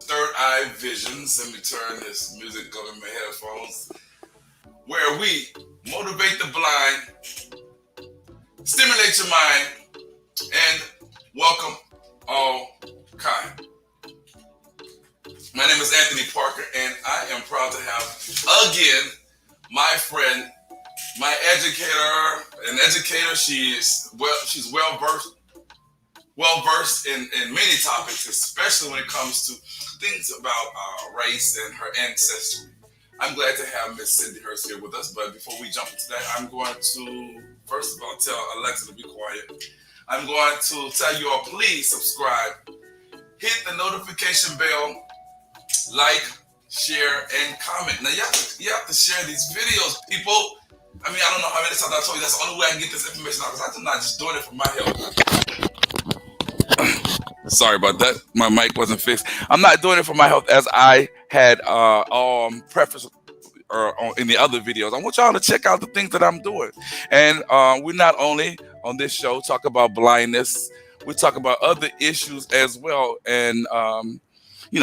Third Eye Visions. Let me turn this music up in my headphones. Where we motivate the blind, stimulate your mind, and welcome all kind. My name is Anthony Parker, and I am proud to have again my friend, my educator, an educator. She's well versed in many topics, especially when it comes to things about race and her ancestry. I'm glad to have Miss Cindy Hurst here with us. But before we jump into that, I'm going to first of all tell Alexa to be quiet. I'm going to tell you all, please subscribe, hit the notification bell, like, share, and comment. Now you have to share these videos, people. I mean, I don't know how many times I told you that's the only way I can get this information out, because I'm not just doing it for my health. Sorry about that. My mic wasn't fixed. I'm not doing it for my health, as I had preface in the other videos. I want y'all to check out the things that I'm doing. And we not only on this show talk about blindness, we talk about other issues as well. And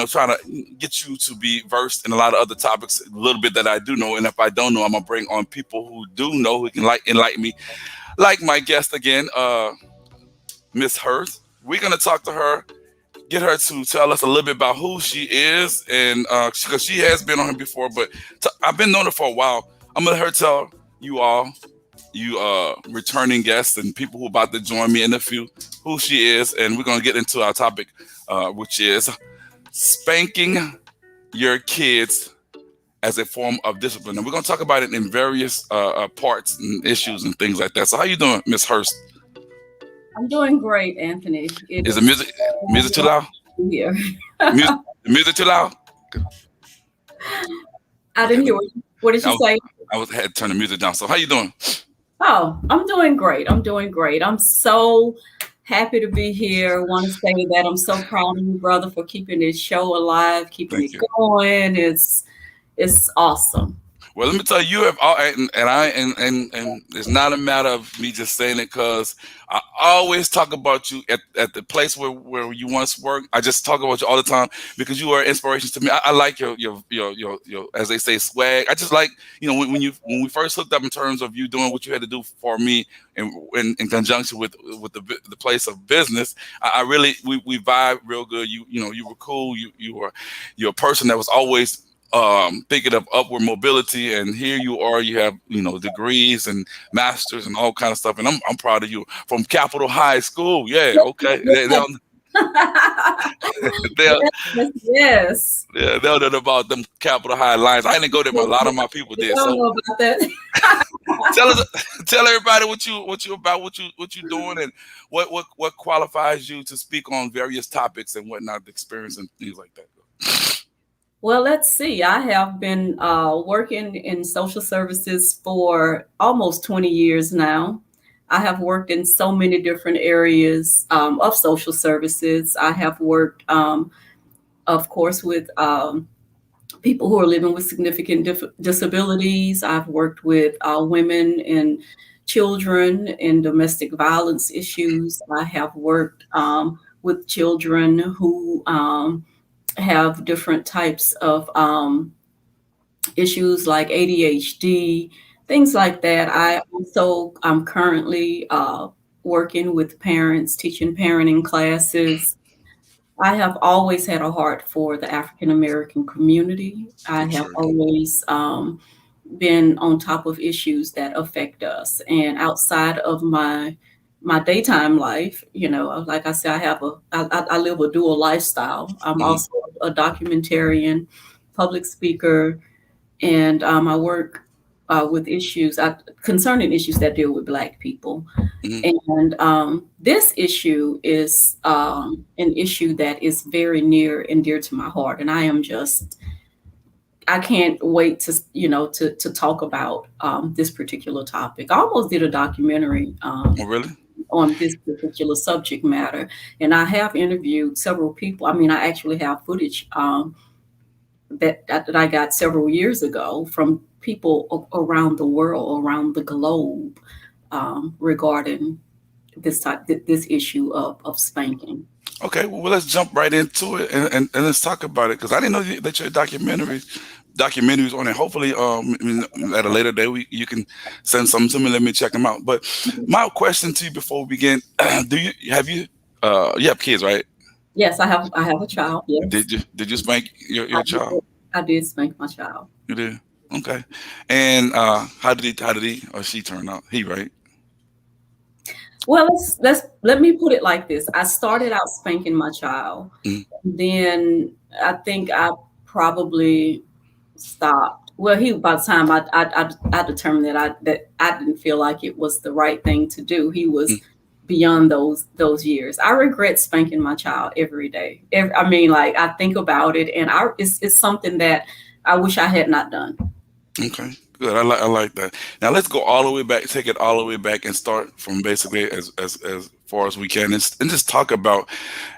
trying to get you to be versed in a lot of other topics, a little bit that I do know. And if I don't know, I'm gonna bring on people who do know, who can enlighten me. Like my guest again, Miss Hurst. We're gonna talk to her, get her to tell us a little bit about who she is, and because she has been on here before, but I've been knowing her for a while. I'm gonna let her tell you all, you returning guests and people who are about to join me in a few, who she is, and we're gonna get into our topic, which is spanking your kids as a form of discipline. And we're gonna talk about it in various parts and issues and things like that. So how you doing, Miss Hurst? I'm doing great, Anthony. It Is the is music too loud? here. Music, the music too loud? I Okay. didn't hear what did I you was say? had to turn the music down. So how you doing? Oh, I'm doing great. I'm doing great. I'm so happy to be here. Want to say that I'm so proud of you, brother, for keeping this show alive, keeping Thank it you. going. It's awesome. Well, let me tell you, you have all, and it's not a matter of me just saying it, because I always talk about you at the place where you once worked. I just talk about you all the time because you are inspiration to me. I like your, as they say, swag. I just like, when we first hooked up in terms of you doing what you had to do for me in conjunction with the place of business. I really, we vibe real good. You were cool. You're a person that was always thinking of upward mobility, and here you are, you have degrees and masters and all kind of stuff, and I'm proud of you, from Capitol High School. Yeah, okay. They'll, Yes, yes. yeah, they'll know about them Capitol High lines. I didn't go there, but a lot of my people I did. don't So know about that. tell us, tell everybody what you doing, and what qualifies you to speak on various topics and whatnot, the experience and things like that. Well, let's see. I have been working in social services for almost 20 years now. I have worked in so many different areas of social services. I have worked, of course, with people who are living with significant disabilities. I've worked with women and children in domestic violence issues. I have worked with children who have different types of issues like ADHD, things like that. I also am currently working with parents, teaching parenting classes. I have always had a heart for the African American community. I For have sure. always been on top of issues that affect us. And outside of my daytime life, like I said, I live a dual lifestyle. I'm Mhm. also a documentarian, public speaker, and I work with issues concerning issues that deal with Black people. Mhm. And this issue is an issue that is very near and dear to my heart, and I can't wait to talk about this particular topic. I almost did a documentary Oh, really? on this particular subject matter, and I have interviewed several people. I mean, I actually have footage that I got several years ago from people around the world, around the globe, regarding this issue of spanking. Okay, well, let's jump right into it and let's talk about it because I didn't know that your documentaries on it. Hopefully, at a later day, you can send some to me. Let me check them out. But my question to you before we begin: Do you have kids, right? Yes, I have a child. Yes, Did you spank I your child? did. I did spank my child. You did. Okay. And how did he or she turn out? He right? Well, let me put it like this. I started out spanking my child. Mm, Then I think I probably stopped. Well, he by the time I determined that I didn't feel like it was the right thing to do. He mm. was beyond those years. I regret spanking my child every day. I mean, like I think about it, and it's something that I wish I had not done. Okay, good. I like that. Now let's go all the way back, take it all the way back, and start from basically as far as we can, and just talk about.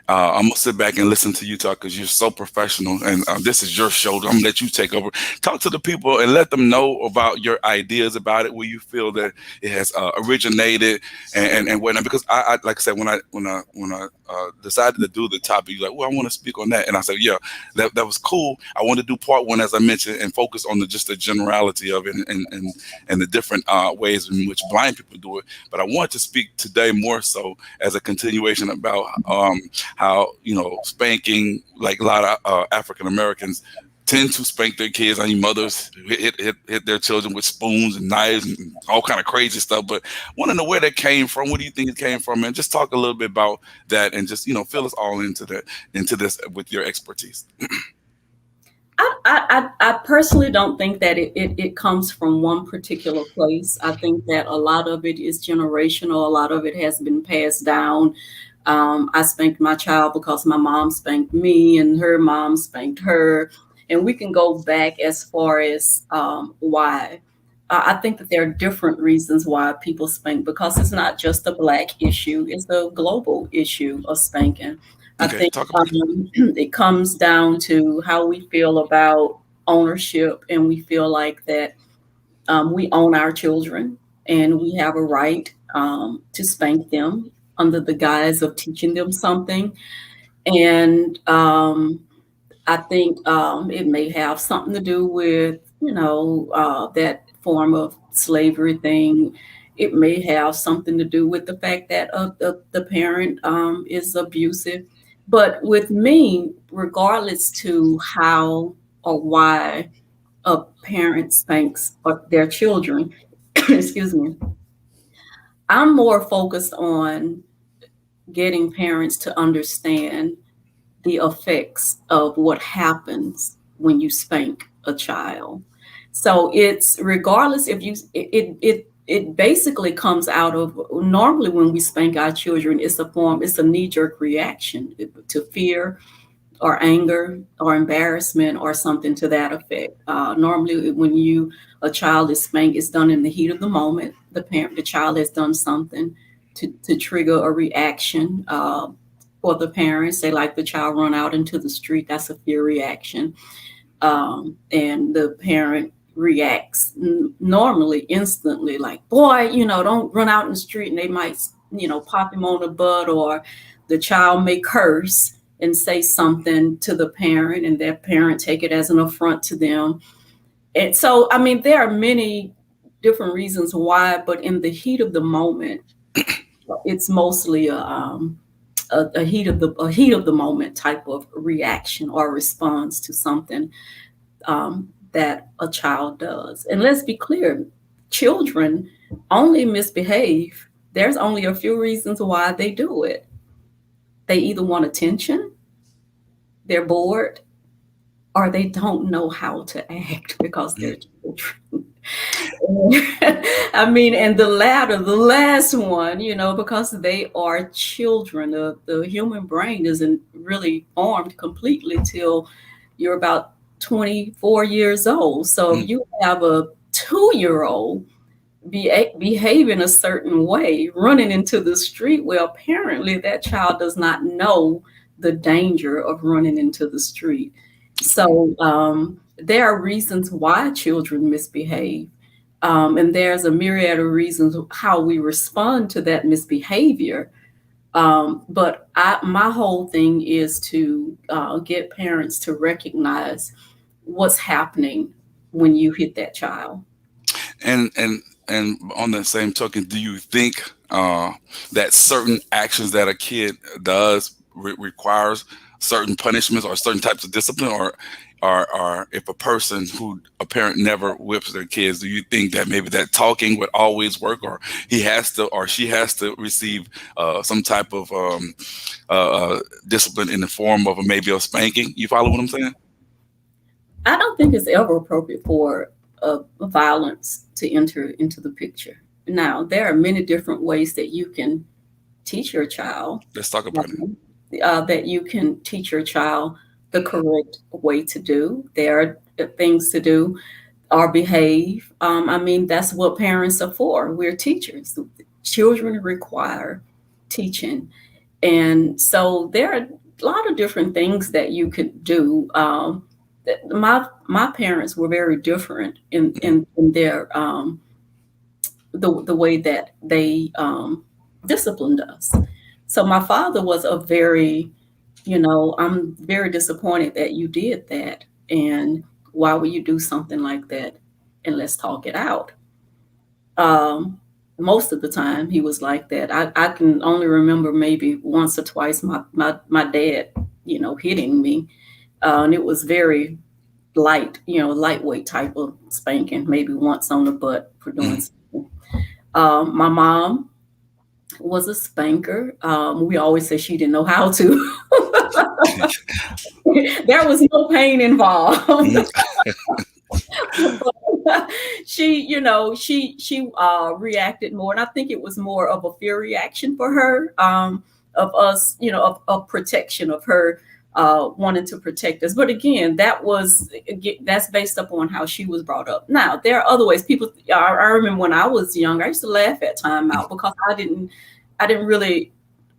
I'm gonna sit back and listen to you talk because you're so professional, and this is your show. I'm gonna let you take over. Talk to the people and let them know about your ideas about it, where you feel that it has originated and whatnot. Because I like I said, when I decided to do the topic, you're like, well, I want to speak on that, and I said, yeah, that was cool. I want to do part one, as I mentioned, and focus on just the generality of it and the different ways in which blind people do it. But I want to speak today more so as a continuation about how spanking, like a lot of African Americans tend to spank their kids. I mean, mothers hit their children with spoons and knives and all kind of crazy stuff. But I want to know where that came from. What do you think it came from? And just talk a little bit about that, and just fill us all into this with your expertise. I personally don't think that it comes from one particular place. I think that a lot of it is generational. A lot of it has been passed down. I spanked my child because my mom spanked me, and her mom spanked her, and we can go back as far as why. I think that there are different reasons why people spank because it's not just a black issue; it's a global issue of spanking. I Okay, think talk about it. it comes down to how we feel about ownership, and we feel like that we own our children and we have a right to spank them under the guise of teaching them something. And I think it may have something to do with, that form of slavery thing. It may have something to do with the fact that the parent is abusive. But with me, regardless to how or why a parent spanks their children, excuse me, I'm more focused on getting parents to understand the effects of what happens when you spank a child. So it's regardless if you it basically comes out of normally when we spank our children, it's a knee-jerk reaction to fear or anger or embarrassment or something to that effect. Normally, when a child is spanked, it's done in the heat of the moment. The child has done something to trigger a reaction for the parents. Say, like the child run out into the street, that's a fear reaction, and the parent reacts normally instantly, like, boy, don't run out in the street, and they might, pop him on the butt, or the child may curse and say something to the parent, and their parent take it as an affront to them. And so, I mean, there are many different reasons why, but in the heat of the moment, it's mostly a heat of the moment type of reaction or response to something that a child does. And let's be clear, children only misbehave. There's only a few reasons why they do it. They either want attention, they're bored, or they don't know how to act because they're children. I mean, and the last one, because they are children. The human brain isn't really formed completely till you're about 24 years old. So if Mm, you have a 2-year-old behaving a certain way, running into the street, well, apparently that child does not know the danger of running into the street. So there are reasons why children misbehave. And there's a myriad of reasons how we respond to that misbehavior. But my whole thing is to get parents to recognize what's happening when you hit that child. And on the same token, do you think that certain actions that a kid does requires certain punishments or certain types of discipline, or if a parent never whips their kids, do you think that maybe that talking would always work, or he has to or she has to receive some type of discipline in the form of maybe a spanking? You follow what I'm saying? I don't think it's ever appropriate for violence to enter into the picture. Now, there are many different ways that you can teach your child, Let's talk about it. that you can teach your child the correct way to do. There are things to do or behave. I mean, that's what parents are for. We're teachers. Children require teaching. And so there are a lot of different things that you could do. My parents were very different in their the way that they disciplined us. So my father was a very, I'm very disappointed that you did that, and why would you do something like that? And let's talk it out. Most of the time he was like that. I can only remember maybe once or twice my dad, hitting me. And it was very light, lightweight type of spanking, maybe once on the butt for doing something. My mom was a spanker. We always say she didn't know how to. There was no pain involved. But she reacted more, and I think it was more of a fear reaction for her, of us, of protection, of her wanting to protect us. But again, that's based upon how she was brought up. Now, there are other ways. I remember when I was young, I used to laugh at timeout because I didn't really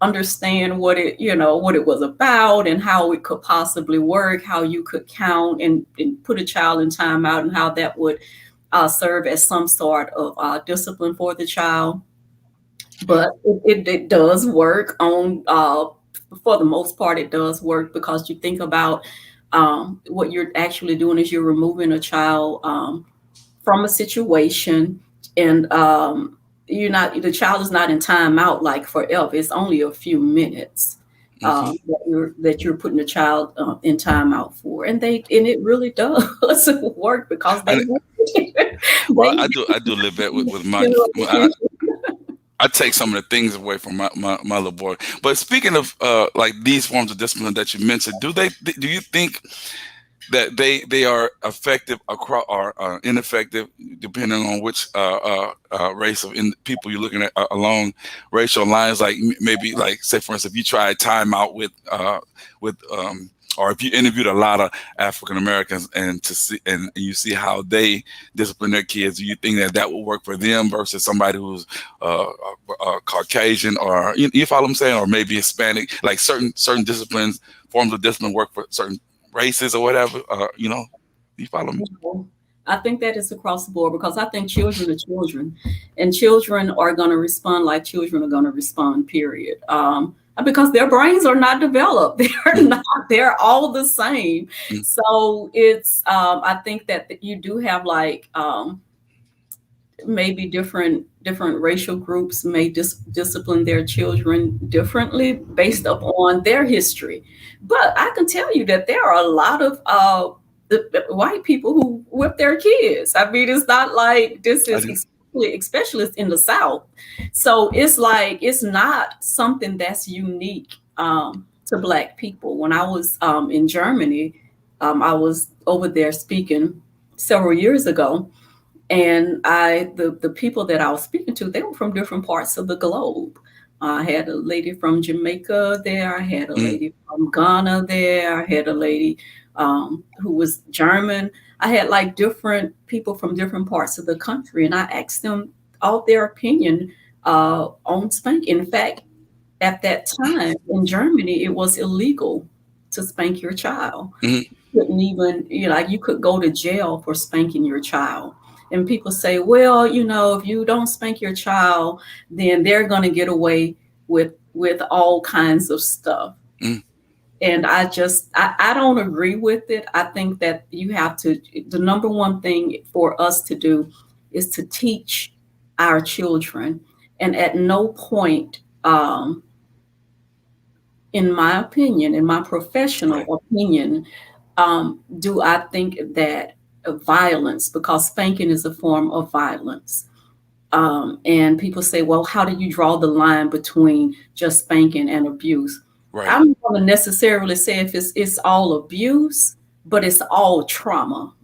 understand what it was about and how it could possibly work, how you could count and put a child in timeout, and how that would serve as some sort of discipline for the child. But it does work on, for the most part, it does work, because you think about what you're actually doing is you're removing a child from a situation, and the child is not in timeout like forever. It's only a few minutes that you're putting a child in timeout for, and it really does work, because well, I do live that with my. I take some of the things away from my little boy. But speaking of like these forms of discipline that you mentioned, do you think that they are effective across or ineffective depending on which race of people you're looking at along racial lines? Like maybe, like, say for instance, if you try time out with or if you interviewed a lot of African Americans and you see how they discipline their kids, do you think that will work for them versus somebody who's Caucasian, or you follow what I'm saying, or maybe Hispanic? Like certain disciplines, forms of discipline work for certain races or whatever. You follow me? I think that is across the board, because I think children are children, and children are going to respond like children are going to respond, period. Because their brains are not developed. They're all the same. So it's, I think that you do have like, maybe different racial groups may discipline their children differently based upon their history. But I can tell you that there are a lot of the white people who whip their kids. I mean, it's not like this is especially in the South. So it's like, it's not something that's unique to Black people. When I was in Germany, I was over there speaking several years ago, and the people that I was speaking to, they were from different parts of the globe. I had a lady from Jamaica there. I had a lady from Ghana there. I had a lady who was German. I had like different people from different parts of the country, and I asked them all their opinion on spanking. In fact, at that time in Germany, it was illegal to spank your child. You couldn't even, you could go to jail for spanking your child. And people say, well, if you don't spank your child, then they're going to get away with with all kinds of stuff. Mm, And I don't agree with it. I think that you have to, the number one thing for us to do is to teach our children. And at no point, in my opinion, in my right, professional opinion, do I think that violence, because spanking is a form of violence. And people say, well, how do you draw the line between just spanking and abuse? right. I'm not going to necessarily say if it's all abuse, but it's all trauma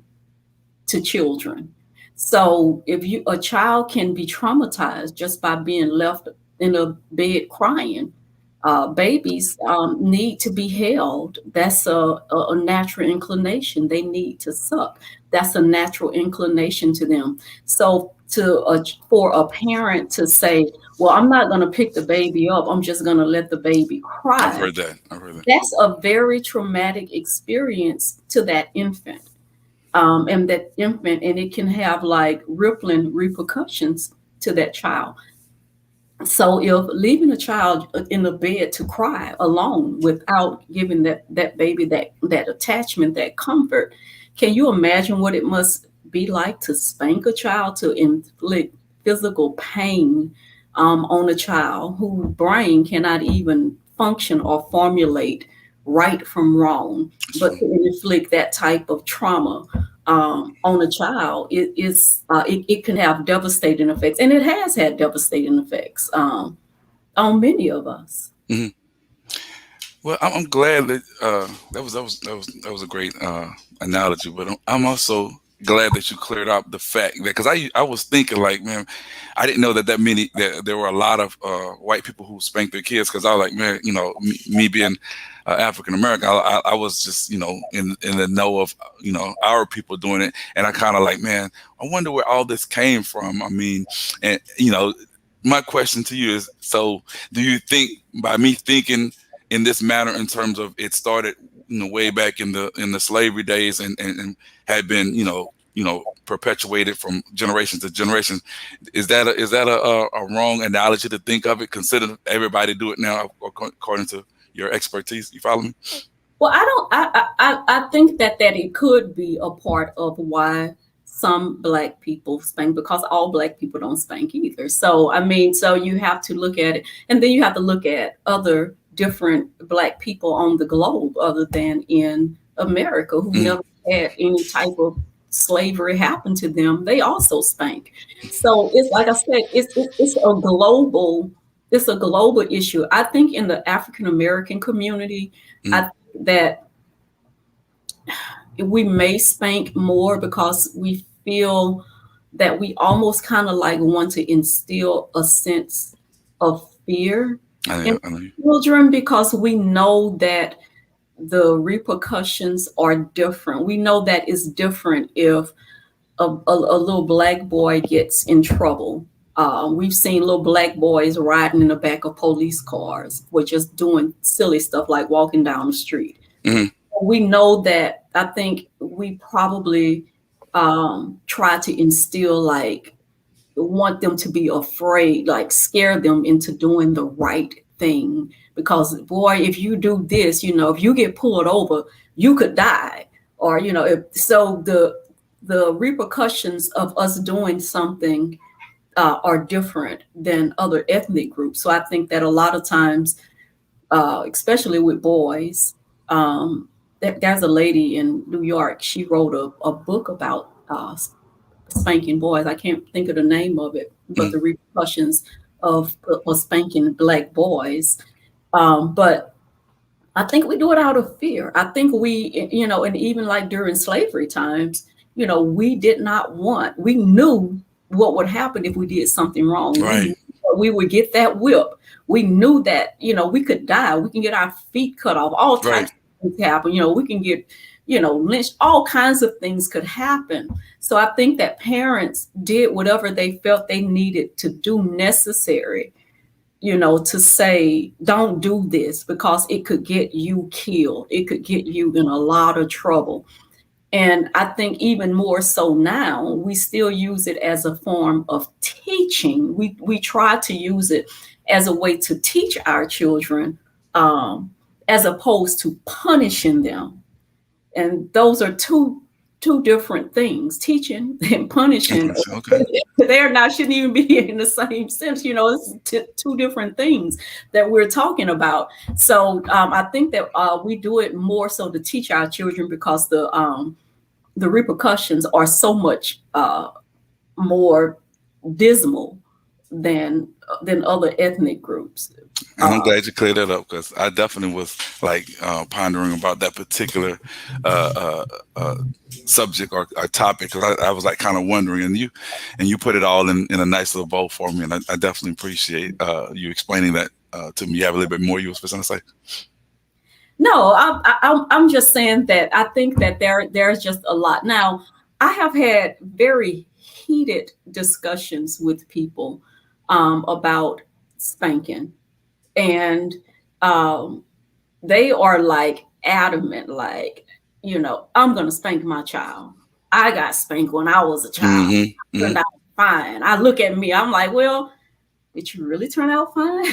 to children. So if you a child can be traumatized just by being left in a bed crying. Babies need to be held. That's a natural inclination. They need to suck. That's a natural inclination to them. So for a parent to say, "Well, I'm not going to pick the baby up. I'm just going to let the baby I've cry," heard that. I've heard that. that's a very traumatic experience to that infant. And that infant, and it can have like rippling repercussions to that child. So if leaving a child in the bed to cry alone without giving that baby that attachment, that comfort, can you imagine what it must be like to spank a child, to inflict physical pain on a child whose brain cannot even function or formulate right from wrong, but to inflict that type of trauma on a child, it can have devastating effects, and it has had devastating effects on many of us. Mhm. Well, I'm glad that that was a great analogy, but I'm also glad that you cleared up the fact that, because I was thinking like, man, I didn't know that there were a lot of white people who spank their kids, because I was like, man, me being African American, I was just in the know of our people doing it, and I kind of like, man, I wonder where all this came from. I mean, and my question to you is, so do you think by me thinking in this manner, in terms of it started way back in the slavery days, and had been perpetuated from generation to generation, is that a wrong analogy to think of it, considering everybody do it now according to your expertise? You follow me? Well, I don't. I think that it could be a part of why some black people spank, because all black people don't spank either. So I mean, so you have to look at it, and then you have to look at other different black people on the globe other than in America who Mm, never had any type of slavery happen to them. They also spank. So it's like I said, it's a global issue. I think in the African American community, mm, I think that we may spank more because we feel that we almost kind of like want to instill a sense of fear in I know you. children, because we know that the repercussions are different. We know that it's different if a little black boy gets in trouble. We've seen little black boys riding in the back of police cars, or just doing silly stuff like walking down the street. Mhm. We know that. I think we probably try to instill, like, want them to be afraid, like scare them into doing the right thing. Because boy, if you do this, if you get pulled over, you could die. Or if so, the repercussions of us doing something are different than other ethnic groups. So I think that a lot of times, especially with boys. There's a lady in New York. She wrote a book about spanking boys. I can't think of the name of it, but Mhm. the repercussions of spanking black boys. But I think we do it out of fear. I think and even like during slavery times, we did not want, we knew what would happen if we did something wrong. We Right, knew that we would get that whip. We knew that, we could die. We can get our feet cut off. All right, types of things happen. We can get, lynched. All kinds of things could happen. So I think that parents did whatever they felt they needed to do necessary, to say, don't do this because it could get you killed. It could get you in a lot of trouble. And I think even more so now, we still use it as a form of teaching. We try to use it as a way to teach our children, as opposed to punishing them. And those are two different things. Teaching and punishing, Okay. they're not, shouldn't even be in the same sense. It's two different things that we're talking about. So I think that we do it more so to teach our children, because the repercussions are so much more dismal than other ethnic groups. And I'm glad you cleared that up, because I definitely was like pondering about that particular subject or topic, because I was like kind of wondering, and you put it all in a nice little bow for me, and I definitely appreciate you explaining that to me. You have a little bit more you were supposed to say? No, I'm just saying that I think that there's just a lot. Now, I have had very heated discussions with people about spanking, and they are like adamant, like, I'm going to spank my child. I got spanked when I was a child. Mm-hmm. Turned out fine. I look at me, I'm like, well, did you really turn out fine?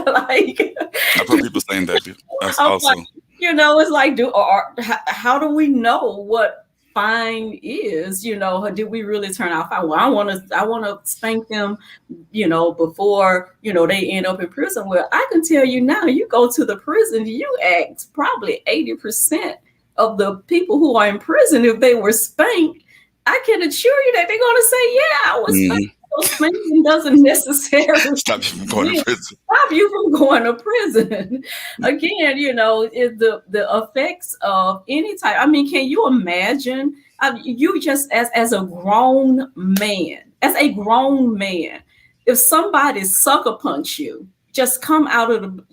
Like, I've heard people saying that. That's I'm also. like, it's like, how do we know what fine is? Did we really turn out fine? Well, I want to spank them, before they end up in prison. Well, I can tell you now, you go to the prison, you ask probably 80% of the people who are in prison, if they were spanked, I can assure you that they're going to say, yeah, I was spanked. So spanking doesn't necessarily stop you from going to prison. Stop you from going to prison. Again, the effects of any type. I mean, can you imagine? You just as a grown man, if somebody sucker punch you, just come out and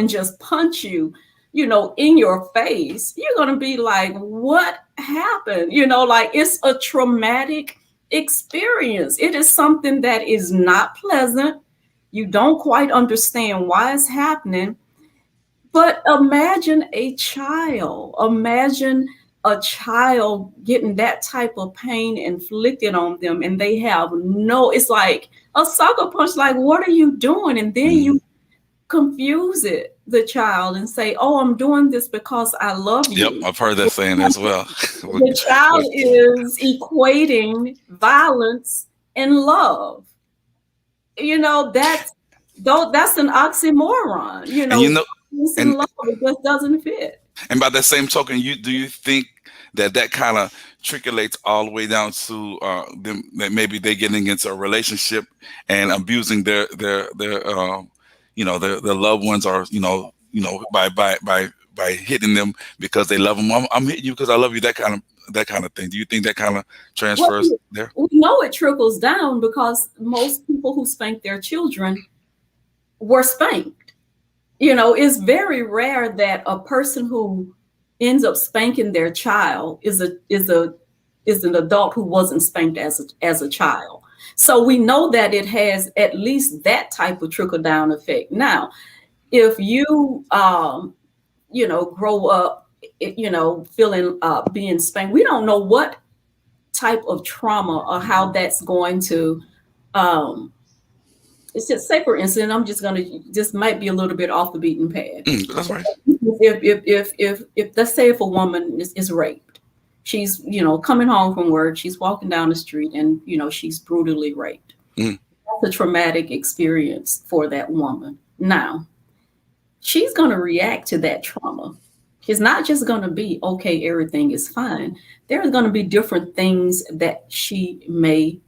just punch you, in your face, you're gonna be like, what happened? Like, it's a traumatic experience. It is something that is not pleasant. You don't quite understand why it's happening. But imagine a child getting that type of pain inflicted on them, and they have it's like a sucker punch, like, what are you doing? And then you confuse the child and say, oh, I'm doing this because I love you. Yep, I've heard that saying as well. The child is equating violence and love. That's an oxymoron. And love, it just doesn't fit. And by that same token, do you think that kind of trickulates all the way down to them, that maybe they're getting into a relationship and abusing their loved ones, or by hitting them because they love them. I'm hitting you because I love you. That kind of thing. Do you think that kind of transfers there? We know it trickles down, because most people who spank their children were spanked. It's very rare that a person who ends up spanking their child is an adult who wasn't spanked as a child. So we know that it has at least that type of trickle down effect. Now, if you grow up, feeling being spanked, we don't know what type of trauma or how that's going to. It's just, say for instance, this might be a little bit off the beaten path. That's right. If let's say if a woman is raped, she's coming home from work, she's walking down the street, and she's brutally raped. That's a traumatic experience for that woman. Now, she's going to react to that trauma. She's not just going to be, okay, everything is fine. There's going to be different things that she may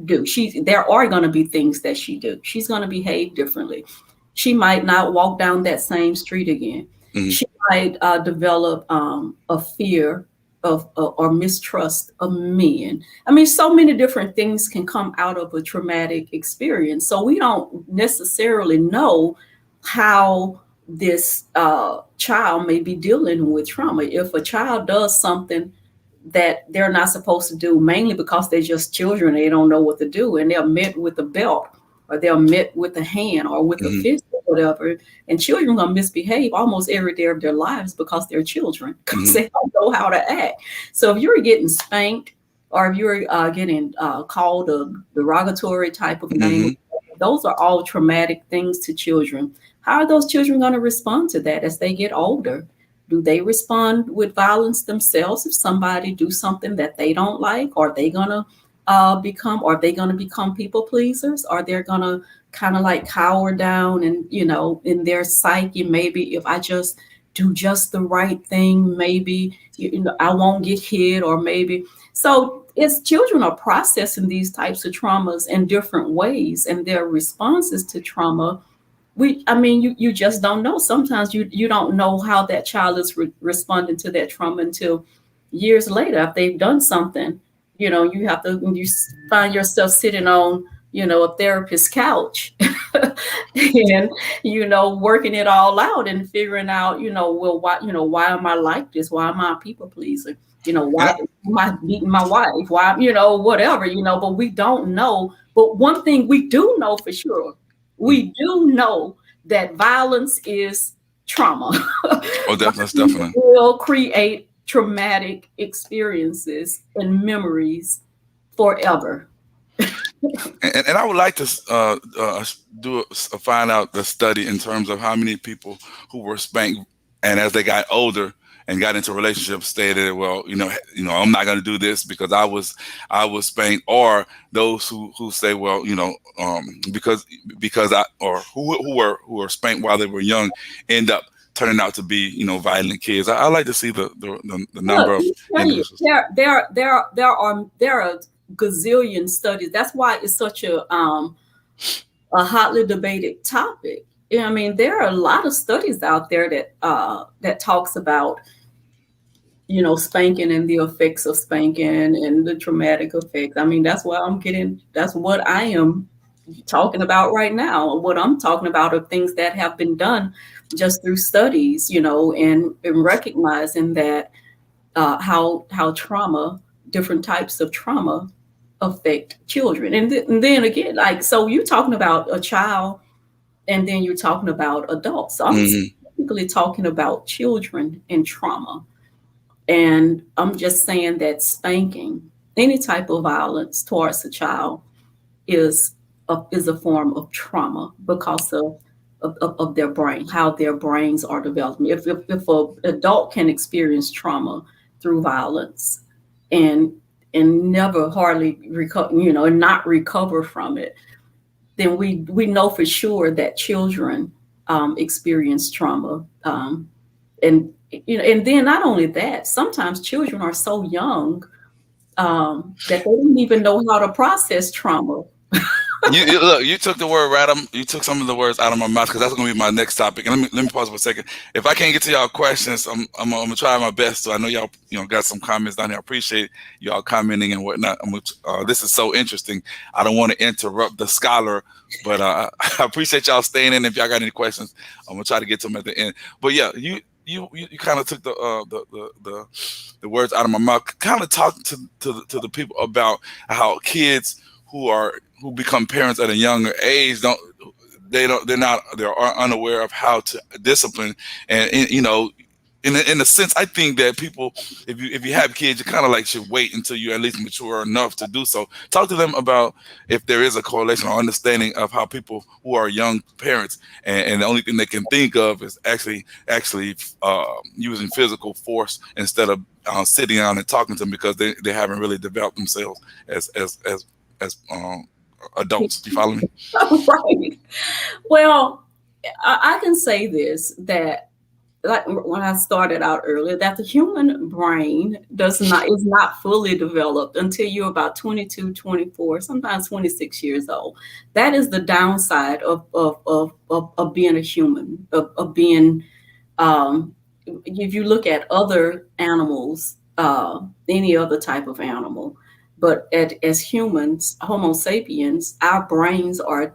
do. There are going to be things that she do. She's going to behave differently. She might not walk down that same street again. She might develop a fear of or mistrust of men. I mean, so many different things can come out of a traumatic experience. So we don't necessarily know how this child may be dealing with trauma. If a child does something that they're not supposed to do, mainly because they're just children, they don't know what to do, and they're met with a belt, or they're met with a hand, or with a fist, or whatever, and children are going to misbehave almost every day of their lives because they're children, because they don't know how to act. So if you're getting spanked, or if you're getting called a derogatory type of name, those are all traumatic things to children. How are those children going to respond to that as they get older? Do they respond with violence themselves if somebody do something that they don't like? Are they going to become people pleasers? Are they going to kind of like cower down and, in their psyche, maybe if I just do just the right thing, maybe, I won't get hit, or maybe. So as children are processing these types of traumas in different ways and their responses to trauma, you just don't know. Sometimes you don't know how that child is responding to that trauma until years later, if they've done something. You find yourself sitting on, a therapist's couch and, working it all out and figuring out, well, why am I like this? Why am I a people pleaser? And Why am I beating my wife? Why, whatever, but we don't know. But one thing we do know for sure, we do know that violence is trauma. oh, that's Violence definitely. will create traumatic experiences and memories forever. And I would like to find out the study in terms of how many people who were spanked, and as they got older and got into relationships, stated, well, I'm not going to do this because I was spanked, or those who say, well, because I, or who were spanked while they were young, end up turning out to be violent kids. I like to see the number Look, of let me tell you, individuals. there are gazillion studies. That's why it's such a hotly debated topic. Yeah, there are a lot of studies out there that talks about spanking and the effects of spanking and the traumatic effects. That's what I am talking about right now. What I'm talking about are things that have been done just through studies, and recognizing that how different types of trauma affect children. And then again, like, so you're talking about a child and then you're talking about adults. So I'm Hmm. specifically talking about children and trauma. And I'm just saying that spanking, any type of violence towards a child, is a form of trauma because of their brain, how their brains are developing. If an adult can experience trauma through violence and never hardly recover, and not recover from it, then we know for sure that children experience trauma. And then not only that, sometimes children are so young that they don't even know how to process trauma. Look, you took the word right. You took some of the words out of my mouth because that's going to be my next topic. And let me pause for a second. If I can't get to y'all questions, I'm gonna try my best. So I know y'all got some comments down there. I appreciate y'all commenting and whatnot. This is so interesting. I don't want to interrupt the scholar, but I appreciate y'all staying in. If y'all got any questions, I'm gonna try to get to them at the end. But yeah, you kind of took the words out of my mouth. Kind of talk to the people about how kids who become parents at a younger age they're unaware of how to discipline. And in a sense, I think that people, if you have kids, you kind of like should wait until you're at least mature enough to do so. Talk to them about if there is a correlation or understanding of how people who are young parents, and the only thing they can think of is actually using physical force instead of sitting down and talking to them because they haven't really developed themselves as adults. Do you follow me? Right. Well, I can say this, that like when I started out earlier, that the human brain is not fully developed until you're about 22, 24, sometimes 26 years old. That is the downside of being a human, of being if you look at other animals, any other type of animal, but as humans, Homo sapiens, our brains are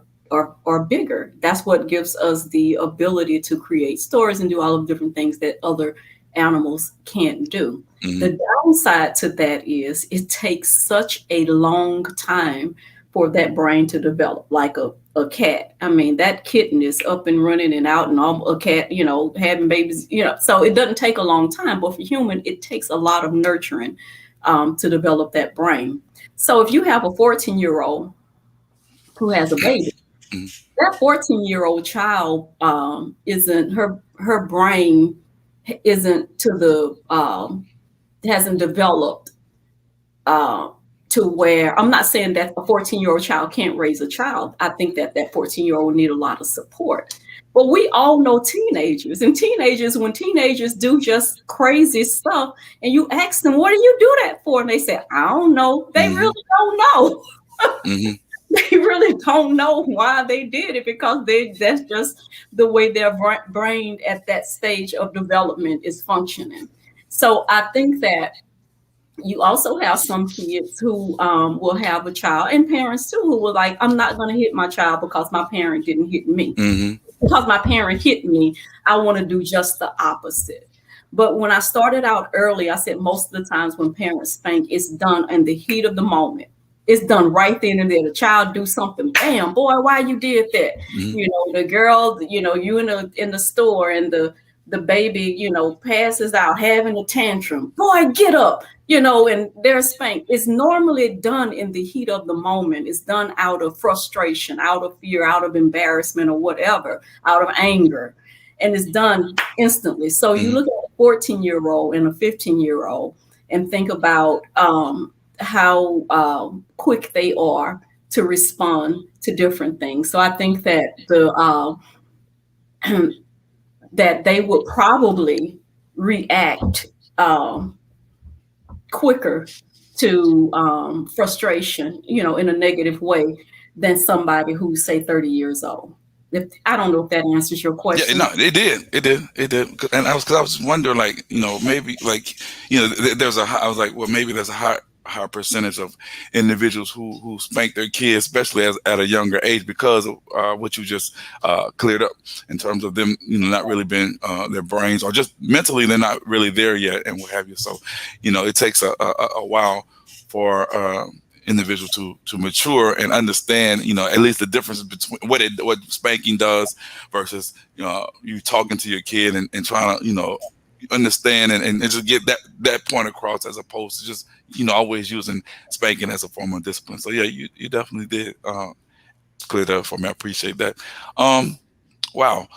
bigger. That's what gives us the ability to create stories and do all of the different things that other animals can't do. Hmm. The downside to that is it takes such a long time for that brain to develop, like a cat. That kitten is up and running and out, and all a cat, having babies, so it doesn't take a long time. But for human, it takes a lot of nurturing to develop that brain. So if you have a 14-year-old who has a baby, Mhm. That 14-year-old child isn't her brain isn't to the hasn't developed uh, to where I'm not saying that a 14-year-old child can't raise a child. I think that that 14-year-old need a lot of support. But we all know teenagers, and teenagers, when teenagers do just crazy stuff, and you ask them, "What do you do that for?" and they say, "I don't know." They Mhm. really don't know. Mhm. They really don't know why they did it, because that's just the way their brain at that stage of development is functioning. So I think that you also have some kids who will have a child, and parents too, who will like, I'm not going to hit my child because my parent didn't hit me. Mhm. Because my parent hit me, I want to do just the opposite. But when I started out early, I said most of the times when parents spank, it's done in the heat of the moment. It's done right then and there. The child do something, bam, boy, why you did that? Mhm. The girl, you in the store, and the baby, passes out having a tantrum. Boy, get up, and they're spanked. It's normally done in the heat of the moment. It's done out of frustration, out of fear, out of embarrassment, or whatever, out of anger. And it's done instantly. So you Mhm. look at a 14-year-old and a 15-year-old and think about how quick they are to respond to different things. So I think that that they would probably react quicker to frustration, in a negative way, than somebody who's say 30 years old. I don't know if that answers your Yeah, question. no, it did, it did, it did. And I was wondering, like, maybe, like, there's I was like, well, maybe there's a high percentage of individuals who spank their kids, especially as at a younger age, because of what you just cleared up in terms of them, not really being their brains, or just mentally they're not really there yet, and what have you. So, it takes a while for individual to mature and understand, at least the difference between what spanking does versus, you talking to your kid, and trying to, understand, and just get that point across, as opposed to just, always using spanking as a form of discipline. So yeah, you definitely did clear that up for me. I appreciate that. Wow.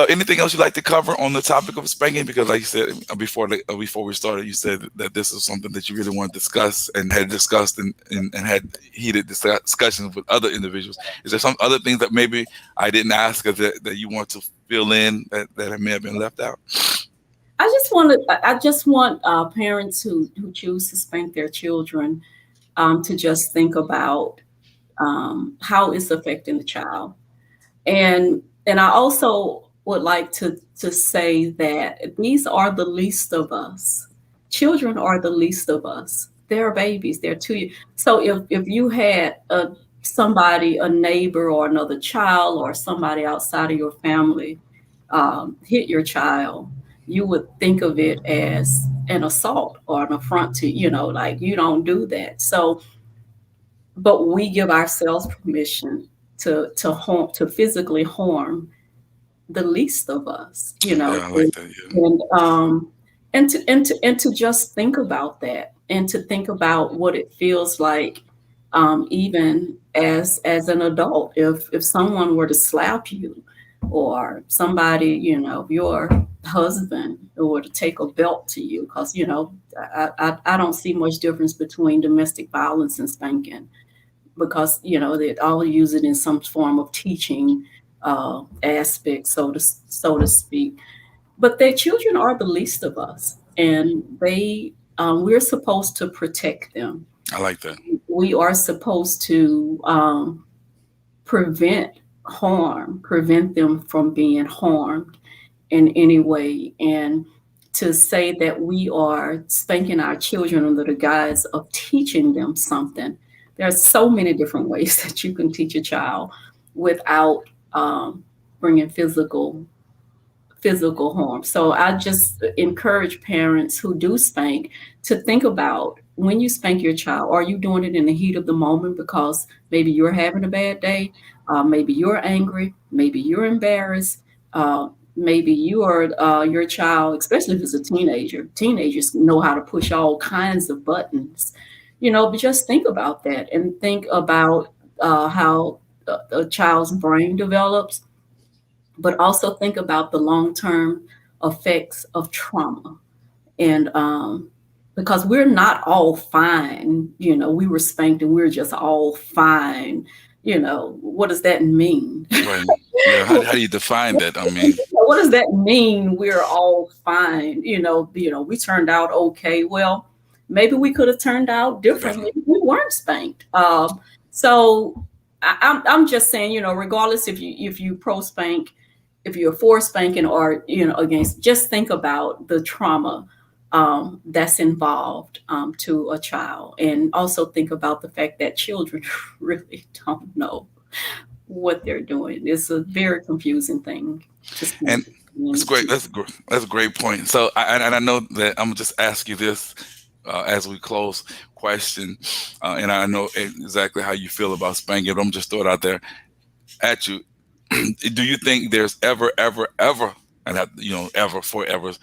Anything else you'd like to cover on the topic of spanking? Because, like you said, before we started, you said that this is something that you really want to discuss, and had discussed, and had heated discussions with other individuals. Is there some other things that maybe I didn't ask, or that you want to fill in, that may have been left out? I just want parents who choose to spank their children to just think about how it's affecting the child. And I also would like to say that these are the least of us. Children are the least of us. They're babies. They're 2 years. So if you had somebody, a neighbor, or another child, or somebody outside of your family hit your child, you would think of it as an assault or an affront to, like, you don't do that. So, but we give ourselves permission to physically harm the least of us, Yeah, I like that. Yeah. and and to just think about that, and to think about what it feels like, even as an adult, if someone were to slap you, or somebody, your husband were to take a belt to you, because I don't see much difference between domestic violence and spanking, because they all use it in some form of teaching aspect, so to speak. But their children are the least of us, and we're supposed to protect them. I like that. We are supposed to prevent prevent them from being harmed in any way. And to say that we are spanking our children under the guise of teaching them something, there are so many different ways that you can teach a child without bringing physical harm. So I just encourage parents who do spank to think about, when you spank your child, are you doing it in the heat of the moment because maybe you're having a bad day, maybe you're angry, maybe you're embarrassed, maybe you are your child, especially if it's a teenager. Teenagers know how to push all kinds of buttons, but just think about that, and think about how a child's brain develops, but also think about the long-term effects of trauma. And because we're not all fine, we were spanked and we're just all fine. What does that mean? Right. Yeah. How do you define that? I mean, What does that mean? We're all fine. We turned out okay. Well, maybe we could have turned out better. differently if we weren't spanked. So I'm just saying, regardless if you pro spank, if you're for spanking or against, just think about the trauma that's involved to a child, and also think about the fact that children really don't know what they're doing. It's a very confusing thing to And it's see. great. That's a great point. So, and I know that I'm gonna just ask you this as we close question, and I know exactly how you feel about spanking, but I'm just throw it out there at you. Do you think there's ever, and ever forever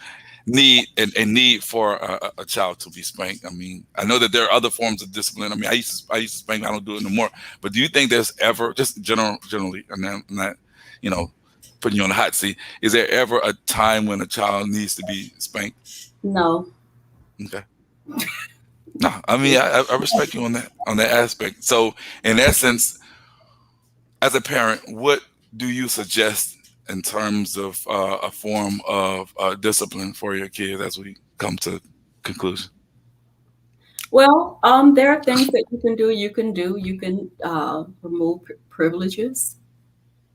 need a need for a child to be spanked? I mean, I know that there are other forms of discipline. I mean, I used to spank. I don't do it no more. But do you think there's ever, just generally, and I'm not, you know, putting you on the hot seat, is there ever a time when a child needs to be spanked? No. Okay. No, I mean, I respect you on that aspect. So, in essence, as a parent, what do you suggest in terms of a form of discipline for your kids as we come to conclusion? Well, there are things that you can do. You can remove privileges.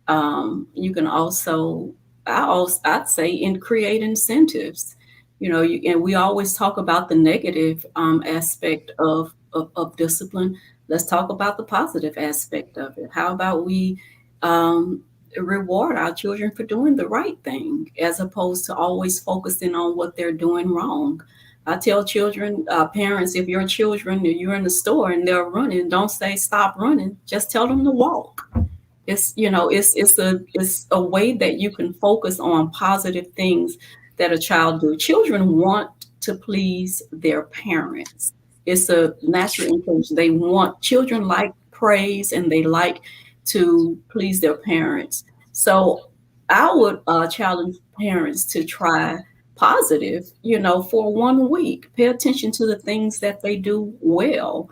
You can also, I'd say, create incentives. And we always talk about the negative aspect of discipline. Let's talk about the positive aspect of it. How about we reward our children for doing the right thing, as opposed to always focusing on what they're doing wrong? I tell children, parents, if your children, you're in the store and they're running, don't say stop running. Just tell them to walk. It's a way that you can focus on positive things that a child do. Children want to please their parents. It's a natural inclination. Children like praise, and they like to please their parents. So I would challenge parents to try positive, for 1 week. Pay attention to the things that they do well.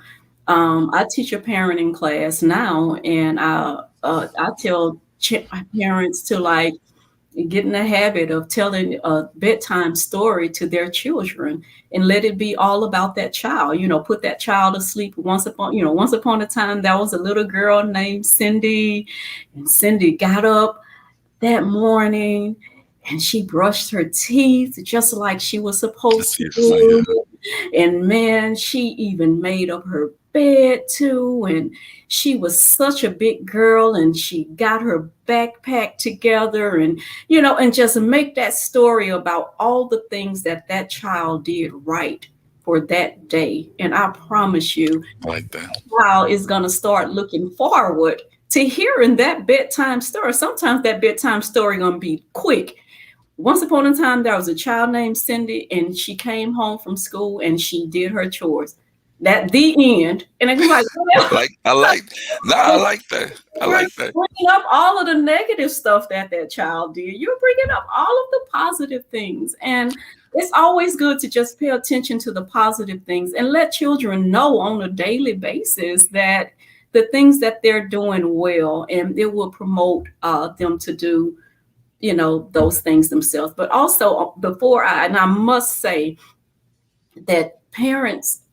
I teach a parenting class now, and I tell parents to get in the habit of telling a bedtime story to their children, and let it be all about that child. Put that child to sleep. Once upon a time, there was a little girl named Cindy, and Cindy got up that morning and she brushed her teeth just like she was supposed That's to beautiful. Yeah. do. And man, she even made up her bed too. And she was such a big girl, and she got her backpack together, and just make that story about all the things that child did right for that day. And I promise you, I like that. child is going to start looking forward to hearing that bedtime story. Sometimes that bedtime story going to be quick. Once upon a time, there was a child named Cindy, and she came home from school and she did her chores. That the end. And I'm like, I like. No, I like that. I you're like that. bringing up all of the negative stuff that child did. You're bringing up all of the positive things. And it's always good to just pay attention to the positive things and let children know on a daily basis that the things that they're doing well, and it will promote them to do those things themselves. But also, and I must say that parents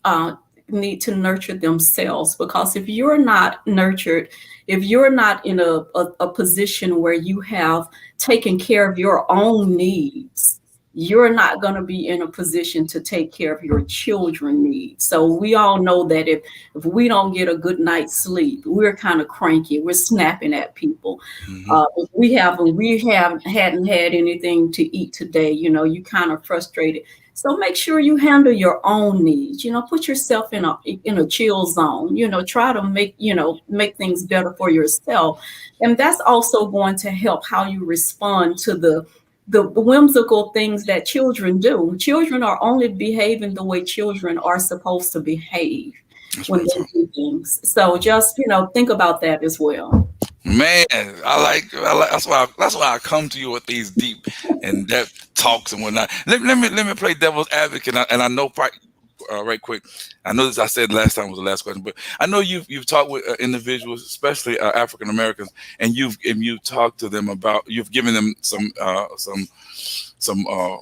need to nurture themselves, because if you're not nurtured, if you're not in a position where you have taken care of your own needs, you're not going to be in a position to take care of your children's needs. So we all know that if we don't get a good night's sleep, we're kind of cranky. We're snapping at people. Hmm. If we hadn't had anything to eat today, you kind of frustrated. So make sure you handle your own needs. Put yourself in a chill zone. Try to make things better for yourself, and that's also going to help how you respond to the whimsical things that children do. Children are only behaving the way children are supposed to behave That's when real they talk. do things. So just think about that as well. Man, that's why I come to you with these deep and depth talks and whatnot. Let me play devil's advocate, and I know right quick. I know this I said last time was the last question, but I know you've talked with individuals, especially African Americans, and you've talked to them about, you've given them some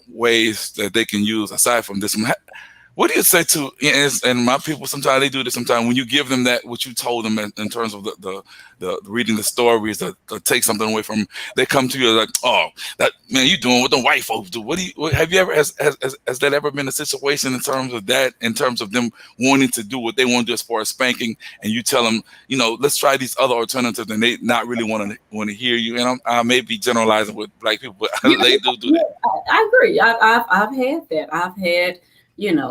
ways that they can use aside from this. What do you say to, and my people, sometimes they do this sometimes, when you give them that what you told them in terms of the reading the stories that take something away from 'em, they come to you like, oh, that man, you doing what the white folks do. Have you ever, has that ever been a situation in terms of that, in terms of them wanting to do what they want to do as far as spanking, and you tell them, let's try these other alternatives, and they not really want to hear you. And I may be generalizing with black people, but Yeah, they do yeah, that. I agree. I've had that. I've had,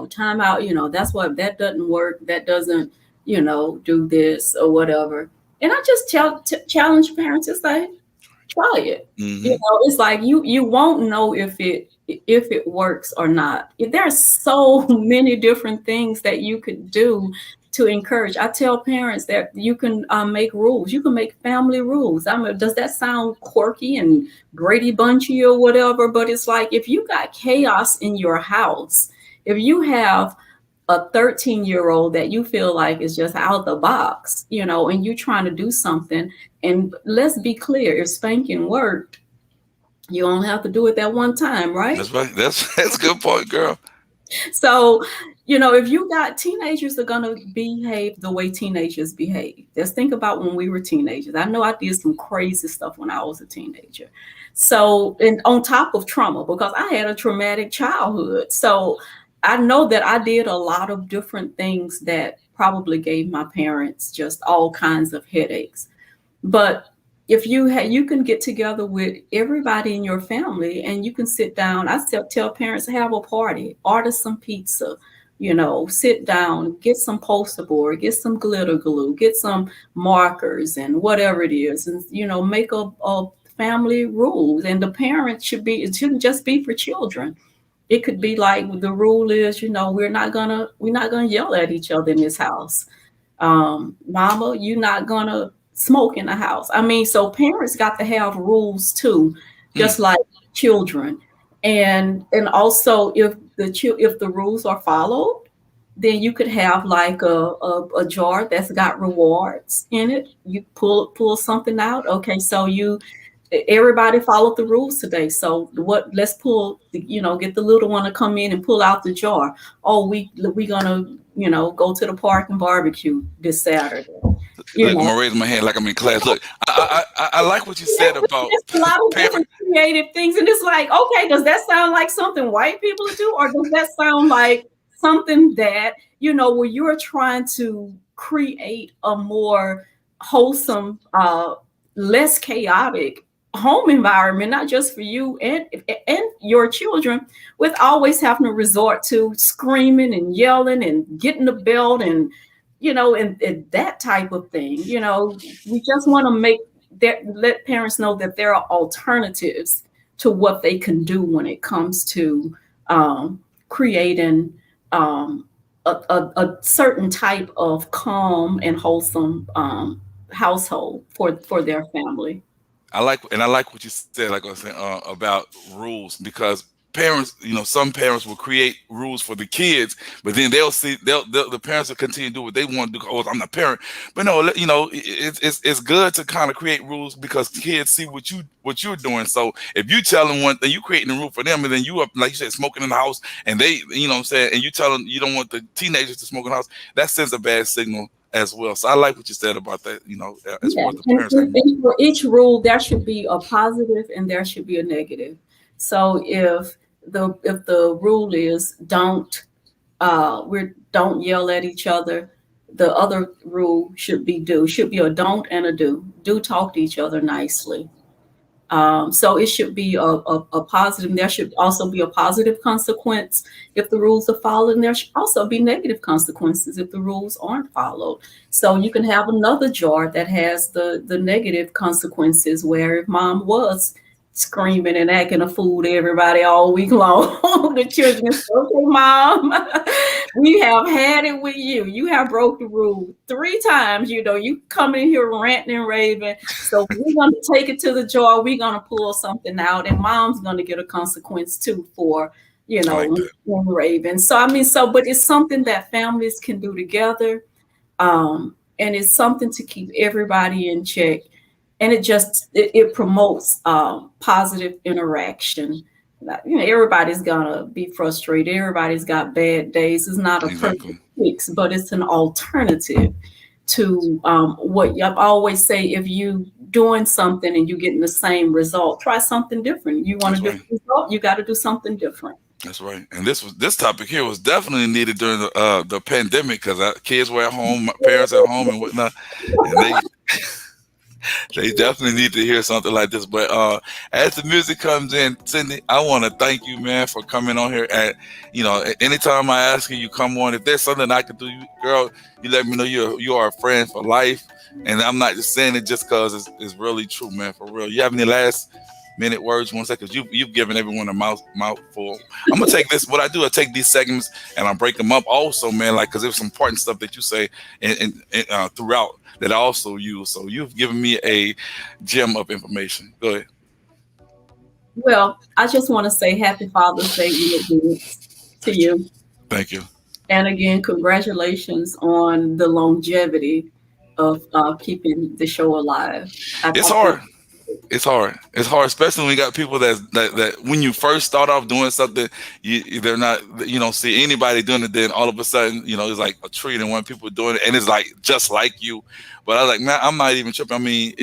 time out, that's what, that doesn't work. That doesn't, do this or whatever. And I just challenge parents to say, try it. Hmm. It's like you won't know if it works or not. There's so many different things that you could do to encourage. I tell parents that you can make rules. You can make family rules. I mean, does that sound quirky and Brady Bunchy or whatever? But it's like, if you got chaos in your house, if you have a 13-year-old that you feel like is just out the box, and you're trying to do something, and let's be clear, if spanking worked, you only have to do it that one time, right? That's right. That's a good point, girl. So, if you got teenagers are going to behave the way teenagers behave. Just think about when we were teenagers. I know I did some crazy stuff when I was a teenager. So, and on top of trauma, because I had a traumatic childhood. So, I know that I did a lot of different things that probably gave my parents just all kinds of headaches. But if you can get together with everybody in your family and you can sit down. I still tell parents, have a party, order some pizza, sit down, get some poster board, get some glitter glue, get some markers and whatever it is, and make a family rules. And the parents it shouldn't just be for children. It could be like, the rule is, we're not gonna yell at each other in this house. Mama, you're not gonna smoke in the house. I mean, so parents got to have rules too, Hmm. just like children. And also, if the rules are followed, then you could have like a jar that's got rewards in it. You pull something out. Okay, so everybody followed the rules today. So let's get the little one to come in and pull out the jar. Oh, we gonna, go to the park and barbecue this Saturday. You Look, I'm know, gonna raise my hand like I'm in class. Look, I like what you said about it's a lot of parent. different creative things. And it's like, okay, does that sound like something white people do? Or does that sound like something that, where you're trying to create a more wholesome, less chaotic home environment, not just for you and your children, with always having to resort to screaming and yelling and getting the belt and and that type of thing. We just want to let parents know that there are alternatives to what they can do when it comes to creating a certain type of calm and wholesome household for their family. I like what you said, like I was saying, about rules, because parents, some parents will create rules for the kids, but then the parents will continue to do what they want to do. Oh, I'm the parent, but no, it's good to kind of create rules, because kids see what you're doing. So if you tell them one thing, you creating a rule for them, and then you up, like you said, smoking in the house, and they, what I'm saying, and you tell them you don't want the teenagers to smoke in the house, that sends a bad signal as well. So I like what you said about that, as Yeah, far as the and, parents and having. and for each rule, there should be a positive and there should be a negative. So if the rule is don't yell at each other, the other rule should be a don't and a do. Do talk to each other nicely. So it should be a positive. There should also be a positive consequence if the rules are followed, and there should also be negative consequences if the rules aren't followed. So you can have another jar that has the negative consequences, where if mom was screaming and acting a fool to everybody all week long. The children say, okay, mom, we have had it with you. You have broke the rule 3 times. You come in here ranting and raving. So we're going to take it to the jar. We're going to pull something out, and mom's going to get a consequence too for, I like that. raving. So, but it's something that families can do together. And it's something to keep everybody in check. And it promotes positive interaction. Everybody's gonna be frustrated. Everybody's got bad days. It's not a perfect fix, but it's an alternative to what I always say. If you doing something and you're getting the same result, try something different. You want a different result, you got to do something different. That's right. And this topic here was definitely needed during the pandemic, because kids were at home, parents at home, and whatnot, and they definitely need to hear something like this. But as the music comes in, Cindy, I want to thank you, man, for coming on here. And anytime I ask you, you come on. If there's something I can do, girl, you let me know. You are a friend for life, and I'm not just saying it just because it's really true, man. For real. You have any last minute words you want to say? Because you've given everyone a mouthful. I'm gonna take this. What I do, I take these segments and I break them up. Also, man, because there's some important stuff that you say and throughout that I also use. So you've given me a gem of information. Go ahead. Well, I just want to say Happy Father's Day in advance to you. Thank you. And again, congratulations on the longevity of keeping the show alive. It's hard. It's hard, especially when you got people that when you first start off doing something, they're not, you don't see anybody doing it. Then all of a sudden, it's like a treat, and when people doing it, and it's like just like you. But I was like, man, I'm not even tripping. I mean,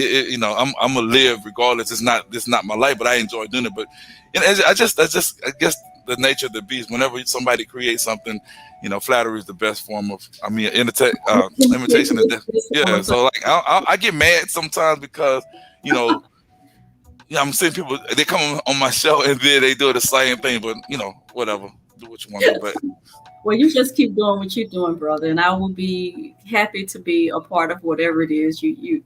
I'm gonna live regardless. It's not my life, but I enjoy doing it. But I guess the nature of the beast. Whenever somebody creates something, flattery is the best form of, imitation is yeah. So like, I get mad sometimes because I'm seeing people, they come on my show and then they do the same thing, but whatever, do what you want to do. But well, you just keep doing what you're doing, brother, and I will be happy to be a part of whatever it is you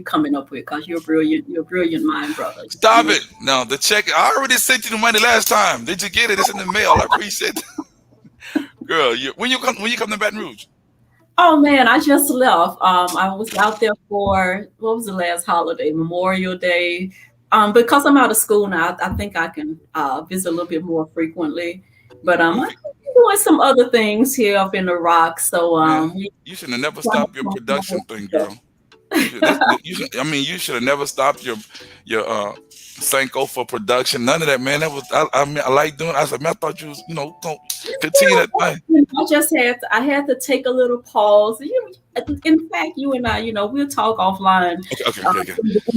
coming up with, because you're a brilliant mind, brother. Stop it! No, the check. I already sent you the money last time. Did you get it? It's in the mail. I appreciate it. Girl, when you come to Baton Rouge? Oh man, I just left. I was out there for, what was the last holiday? Memorial Day. Because I'm out of school now, I think I can visit a little bit more frequently. But I'm doing some other things here up in the Rock. So you should have never stopped your production thing, girl. You should have never stopped your Sanko for production. None of that, man. That was I like doing. I said, man, I thought you was gonna continue that thing. I just had to take a little pause. In fact, you and I, we'll talk offline okay.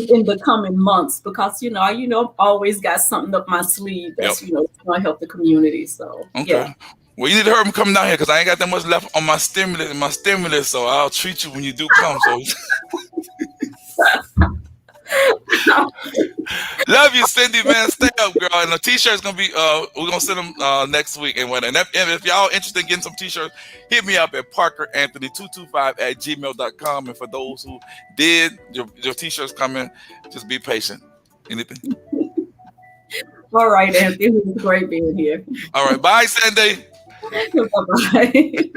In the coming months, because I've always got something up my sleeve that's going to help the community. So okay. Yeah. Well, you need to hurry up coming down here, because I ain't got that much left on my stimulus. So I'll treat you when you do come. So. Love you, Cindy, man. Stay up, girl. And the t-shirt's gonna be we're gonna send them next week. And if y'all interested in getting some t-shirts, hit me up at parkeranthony225@gmail.com. And for those who did, your t-shirts coming, just be patient. Anything? All right, Anthony. It was great being here. All right, bye, Cindy. Bye-bye.